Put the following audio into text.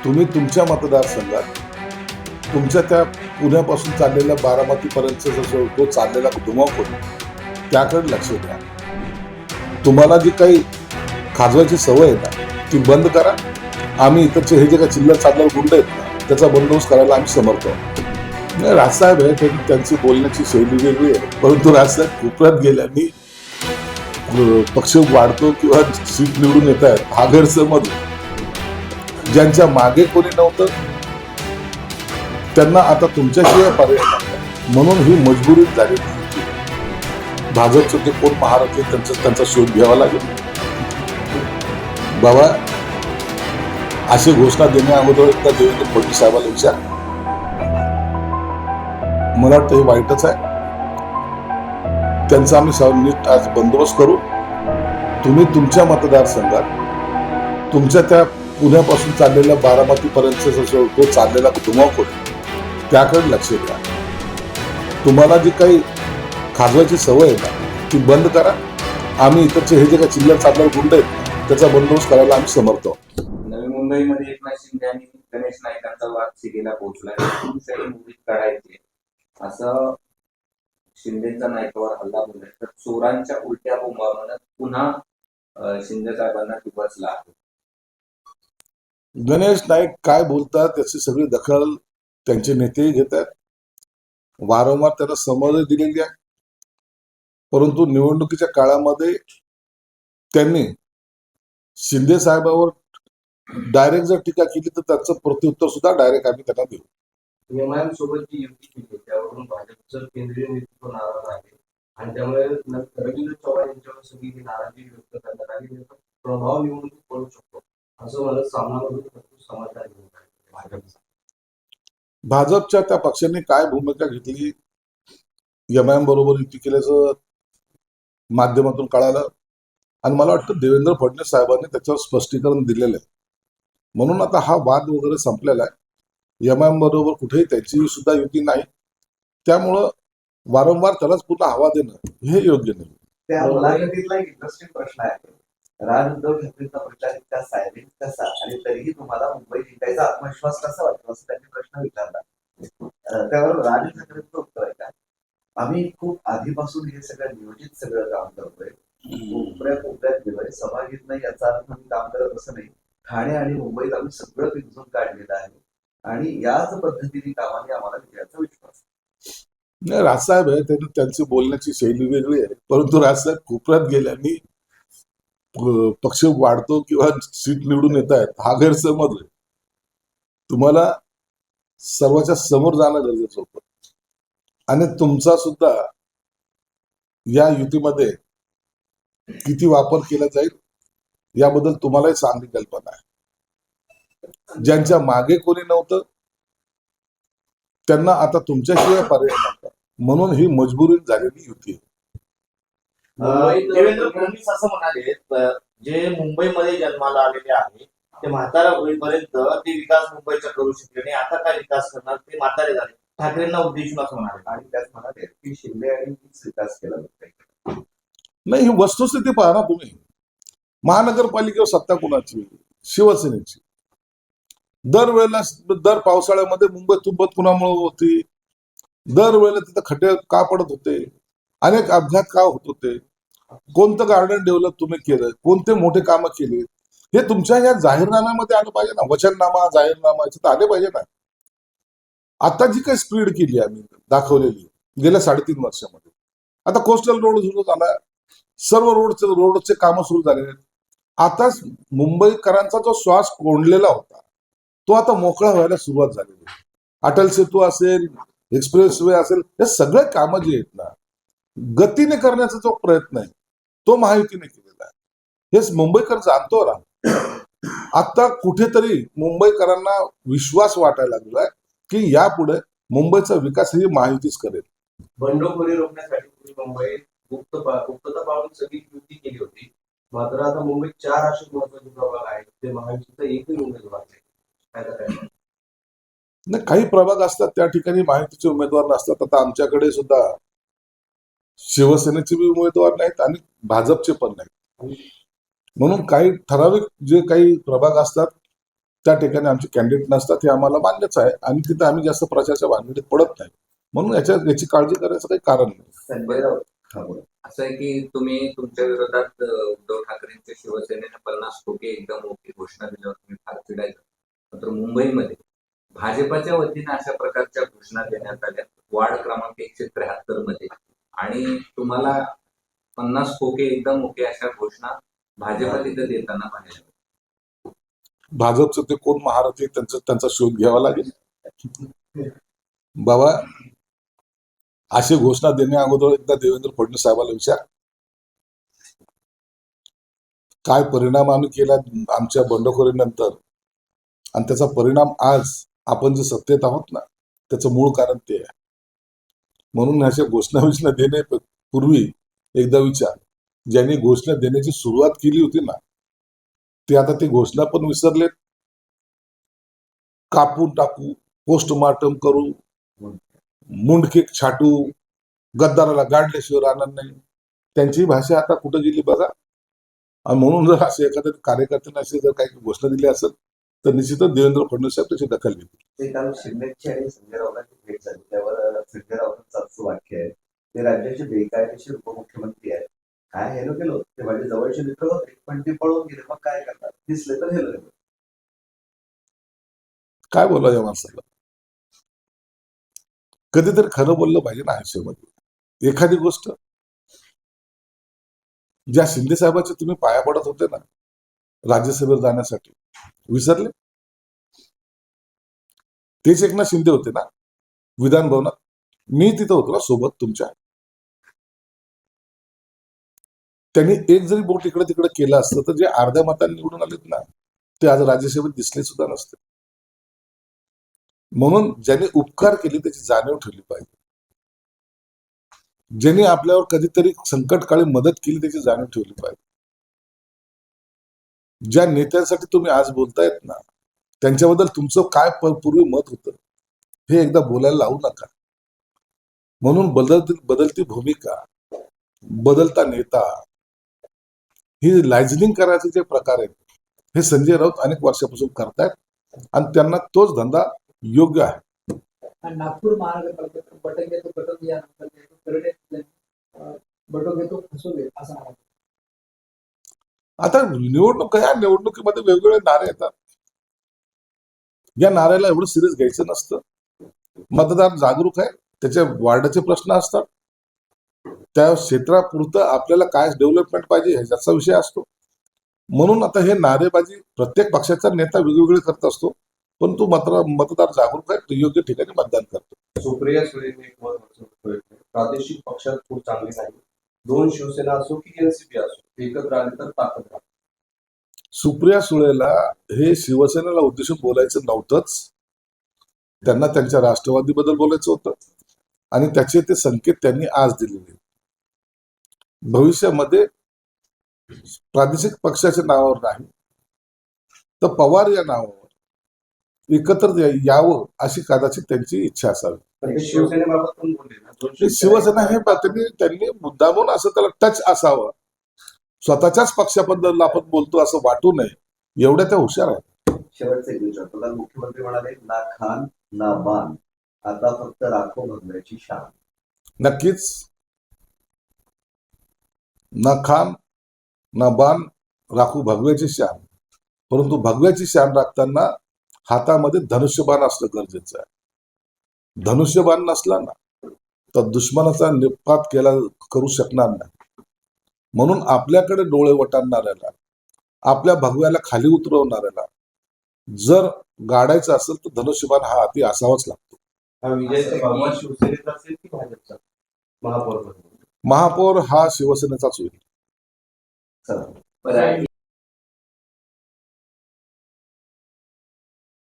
तुम्ही तुमच्या मतदारसंघात तुमच्या त्या पुण्यापासून चाललेल्या बारामतीपर्यंतचा जो चाललेला धुमाकूळ त्याकडे लक्ष द्या. तुम्हाला जी काही खाजवायची सवय आहे ना ती बंद करा. आम्ही इकडचे हे जे काही चिल्लर चालणार गुंड आहेत ना त्याचा बंदोबस्त करायला आम्ही समर्थ आहोत. राजसाहेब आहे त्यांची बोलण्याची शैली वेगळी आहे, परंतु राजसाहेब कोपऱ्यात गेल्याने पक्ष वाढतो किंवा सीट निवडून येत आहेत हा गैरसमज. ज्यांच्या मागे कोणी नव्हतं त्यांना आता तुमच्याशिवाय पर्याय नाही, म्हणून ही मजबुरी झालेली होती. भाजपचं ते कोण महाराष्ट्र त्यांचा शोध घ्यावा लागेल. बाबा अशी घोषणा देण्या अगोदर एकदा देवेंद्र फडणवीस साहेबांना विचार. मला वाटतं हे वाईटच आहे. त्यांचा आम्ही नीट आज बंदोबस्त करू. तुम्ही तुमच्या मतदारसंघात तुमच्या त्या पुण्यापासून चाललेल्या बारामतीपर्यंतचा जो चाललेला धुमाकूळ त्याकडे लक्ष द्या. तुम्हाला जी काही खाजवायची सवय आहे ना ती बंद करा. आम्ही इकडचे हे जे काही चिल्लर चालणार गुंड आहेत त्याचा बंदोबस्त करायला आम्ही समर्थ आहोत. नवी मुंबईमध्ये एकनाथ शिंदे आणि गणेश नाईकांचा वाद शिगेला पोहोचलाय. हुकुमशाही मुव्हीत काढायचे असं शिंदेचा नाईकावर हल्ला बोललाय, तर चोरांच्या उलट्या बोंबा म्हणत पुन्हा शिंदे साहेबांना दिवसला आहे. गणेश नाईक काय बोलतात त्याची सगळी दखल त्यांचे नेतेही घेत आहेत. वारंवार त्यांना समज दिलेली आहे, परंतु निवडणुकीच्या काळामध्ये त्यांनी शिंदे साहेबांवर डायरेक्ट जर टीका केली तर त्याचं प्रत्युत्तर सुद्धा डायरेक्ट आम्ही त्यांना देऊ. एमआयएम सोबत जी युती केली त्यावरून भाजपचं केंद्रीय नेतृत्व नाराज आहे आणि त्यामुळे रवींद्र चव्हाण यांच्यावर सगळी ही नाराजी व्यक्त करण्यात आली. त्याचा प्रभाव निवडणूक पडू शकतो असं मला सामनामधून समाधान घेऊन भाजपच्या त्या पक्षांनी काय भूमिका घेतली एमआयएम बरोबर युती केल्याचं माध्यमातून कळालं आणि मला वाटतं देवेंद्र फडणवीस साहेबांनी त्याच्यावर स्पष्टीकरण दिलेलं आहे. म्हणून आता हा वाद वगैरे संपलेला आहे. एमआयएम बरोबर कुठेही त्याची सुद्धा युती नाही, त्यामुळं वारंवार त्यालाच पुन्हा हवा देणं हे योग्य नाही. त्या मुलाखतीतला एक इंटरेस्टिंग प्रश्न आहे. राज उद्धव ठाकरेंचा प्रचार इतका सायलेंट कसा आणि तरीही तुम्हाला मुंबई जिंकायचा आत्मविश्वास कसा वाटतो असं त्यांनी प्रश्न विचारला. त्यावर राज ठाकरेंचं उत्तर आहे का, आम्ही खूप आधीपासून हे नियोजित सगळं काम करतोय. कोपऱ्यात गेलोय, सभा घेत नाही याचा अर्थ आम्ही काम करत असं नाही. ठाणे आणि मुंबईत आम्ही सगळं पिंजून काढलेलं आहे आणि याच पद्धतीने कामाने आम्हाला विजयाचा विश्वास. नाही, राजसाहेब आहे त्यांची बोलण्याची शैली वेगळी आहे, परंतु राजसाहेब कोपऱ्यात गेल्याने पक्ष वाढतो किंवा सीट निवडून येत आहेत हा गैरसमज आहे. तुम्हाला सर्वांच्या समोर जाणं गरजेचं होतं आणि तुमचा सुद्धा या युतीमध्ये किती वापर केला जाईल याबद्दल तुम्हालाही चांगली कल्पना आहे. ज्यांच्या मागे कोणी नव्हतं त्यांना आता तुमच्याशिवाय पर्याय नव्हता, म्हणून ही मजबुरी झालेली युती आहे. देवेंद्र फडणवीस असं म्हणाले, जे मुंबईमध्ये जन्माला आलेले आहे ते म्हातारा होईपर्यंत ते विकास मुंबईचा करू शकले नाही, आता काय विकास करणार, ते म्हातारे झाले. ठाकरेंना उद्देशून असं म्हणाले आणि त्याच म्हणाले की शिंदे आणि विकास केला जातो. नाही, ही वस्तुस्थिती पहा ना तुम्ही. महानगरपालिकेवर सत्ता कोणाची? शिवसेनेची. दरवेळेला दर पावसाळ्यामध्ये मुंबई तुंबत कुणामुळे होती? दरवेळेला तिथं खड्डे का पडत होते? अनेक अपघात का होत होते? कोणतं गार्डन डेव्हलप तुम्ही केलं? कोणते मोठे कामं केली? हे तुमच्या या जाहीरनाम्यामध्ये आलं पाहिजे ना. वचननामा जाहीरनामा याच्यात आले पाहिजे ना. आता जी काही स्पीड केली आम्ही दाखवलेली गेल्या 3.5 वर्षामध्ये, आता कोस्टल रोड सुरू झाला, सर्व रोडचे कामं सुरू झालेले आहेत. आताच मुंबईकरांचा जो श्वास कोंडलेला होता तो आता मोकळा व्हायला सुरुवात झालेली आहे. अटल सेतू असेल, एक्सप्रेस वे असेल, हे सगळे कामं जे आहेत ना गतीने करण्याचा जो प्रयत्न आहे तो महायुतीने केलेला आहे. हेच मुंबईकर जाणतो ना. आता कुठेतरी मुंबईकरांना विश्वास वाटायला लागलाय की यापुढे मुंबईचा विकास ही महायुतीच करेल. बंडखोरी रोखण्यासाठी मुंबईत गुप्तता पाळून सगळी युती केली होती. मात्र आता मुंबईत 4 असे महत्वाचे प्रभाग आहेत ते महायुतीचा एकही उमेदवार नाही. काही प्रभाग असतात त्या ठिकाणी महायुतीचे उमेदवार नसतात. आता आमच्याकडे सुद्धा शिवसेनेचे बी उमेदवार नाहीत आणि भाजपचे पण नाहीत. म्हणून काही ठराविक जे काही प्रभाग असतात त्या ठिकाणी आमचे कॅन्डिडेट नसतात हे आम्हाला मान्यच आहे आणि तिथे आम्ही जास्त प्रचाराच्या भानगडीत पडत नाही. म्हणून याची काळजी करायचं काही कारण नाही. संजय राऊत हा बोला. असं आहे की तुम्ही तुमच्या विरोधात उद्धव ठाकरेंच्या शिवसेनेने 50 कोटी एकदम मोठी घोषणा दिल्यावर तुम्ही फार चिडायचं. मात्र मुंबईमध्ये भाजपच्या वतीने अशा प्रकारच्या घोषणा देण्यात आल्या वार्ड क्रमांक 173 मध्ये आणि तुम्हाला 50 कोटी एकदम मोठी अशा घोषणा भाजप तिथे देताना पाहिजे. भाजपचं ते कोण महारथी त्यांचा शोध घ्यावा लागेल. बाबा अशी घोषणा देण्या अगोदर एकदा देवेंद्र फडणवीस साहेबांना विचार काय परिणाम आम्ही केला आमच्या बंडखोरीनंतर आणि त्याचा परिणाम आज आपण जे सत्तेत आहोत ना त्याचं मूळ कारण ते आहे. म्हणून अशा घोषणा देण्यापूर्वी एकदा विचार ज्यांनी घोषणा देण्याची सुरुवात केली होती ना ते आता ती घोषणा पण विसरलेत. कापून टाकू, पोस्टमार्टम करू, मुंडकेक छाटू, गद्दाराला गाडल्याशिवाय राहणार नाही, त्यांची भाषा आता कुठं गेली बघा. आणि म्हणून जर असे एखाद्या कार्यकर्त्यांना असे जर काही घोषणा दिली असेल तर निश्चितच देवेंद्र फडणवीस साहेब त्याची दखल घेतील. ते काल शिंदेची आणि संजय राऊतांची भेट झाली त्यावर संजय राऊतांचं असं वाक्य आहे ते राज्याचे बेकायदेशीर उपमुख्यमंत्री आहेत. काय हेलो केलं ते माझे जवळचे मित्र होते पण ते पळून गेले मग काय करतात दिसले तर हेलो केलं. काय बोला या माणसाला. कधीतरी खरं बोललं पाहिजे ना आयुष्यामध्ये. एखादी गोष्ट ज्या शिंदे साहेबांचे तुम्ही पाया पडत होते ना राज्यसभेवर जाण्यासाठी विसरले. तेच एकनाथ शिंदे होते ना विधान भवनात. मी तिथं होतो ना सोबत तुमच्या. त्यांनी एक जरी बोट इकडे तिकडे केलं असतं तर जे अर्ध्या मतांनी निवडून आलेत ना ते आज राज्यसभेत दिसले सुद्धा नसते. म्हणून ज्यांनी उपकार केले त्याची जाणीव ठेवली पाहिजे. ज्यांनी आपल्यावर कधीतरी संकटकाळी मदत केली त्याची जाणीव ठेवली पाहिजे. ज्या नेत्यांसाठी तुम्ही आज बोलतायत ना त्यांच्याबद्दल तुमचं काय पूर्वी मत होतं हे एकदा बोलायला लावू नका. म्हणून बदलती भूमिका, बदलता नेता, ही लायझनिंग करायचे जे प्रकार आहेत हे संजय राऊत अनेक वर्षापासून करतायत आणि त्यांना तोच धंदा योग्य आहे. नागपूर महानगरपालिकेत बटन घेतो बटन या बटन घेतो फसवले असं आहे. आता या निवडणुकीमध्ये वेगवेगळे नारे येतात. या नाऱ्याला एवढं सिरियस घ्यायचं नसतं. मतदार जागरूक आहे, त्याच्या वार्डाचे प्रश्न असतात, त्या क्षेत्रापुरतं आपल्याला काय डेव्हलपमेंट पाहिजे ह्याचा विषय असतो. म्हणून आता हे नारेबाजी प्रत्येक पक्षाचा नेता वेगवेगळे करत असतो पण तो मतदार जागरूक आहे, योग्य ठिकाणी मतदान करतो. सुप्रिया सुळेने एक महत्त्वाचं प्रयत्न प्रादेशिक पक्षात खूप चांगली नाही. 2 शिवसेना असो की एनसीपी असो एकत्र आले तर ताकद राहते. सुप्रिया सुळेला हे शिवसेनेला उद्देशून बोलायचं नव्हतंच. त्यांना त्यांच्या राष्ट्रवादीबद्दल बोलायचं होतं आणि त्याचे ते संकेत त्यांनी आज दिलेले. भविष्यामध्ये प्रादेशिक पक्षाच्या नावावर नाही तर पवार या नावावर एकत्र यावं अशी कदाचित त्यांची इच्छा असावी. पण ते शिवसेनेबाबत पण बोलले ना. 2 शिवसेना हे त्यांनी मुद्दामून असं त्याला टच असावं. स्वतःच्याच पक्षाबद्दल आपण बोलतो असं वाटू नये एवढ्या त्या हुशार आहेत. शेवटचे एक विचार तुला मुख्यमंत्री म्हणाले ना खान ना बान आता फक्त राखो भगव्याची शान. नक्कीच ना खान ना बाण राखू भगव्याची शान. परंतु भगव्याची शान राखताना हातामध्ये धनुष्यबाण असणं गरजेचं आहे. धनुष्यबाण नसला ना तर दुश्मनाचा निपात करू शकणार नाही. म्हणून आपल्याकडे डोळे वटारणाऱ्याला, आपल्या भगव्याला खाली उतरवणाऱ्याला जर गाडायचं असेल तर धनुष्यबाण हा हाती असावाच लागतो. हा विजयचा बाबा शिवसेनेचा असेल की भाजपचा महापौर? महापौर हा शिवसेनेचाच होईल. चला बरं आहे.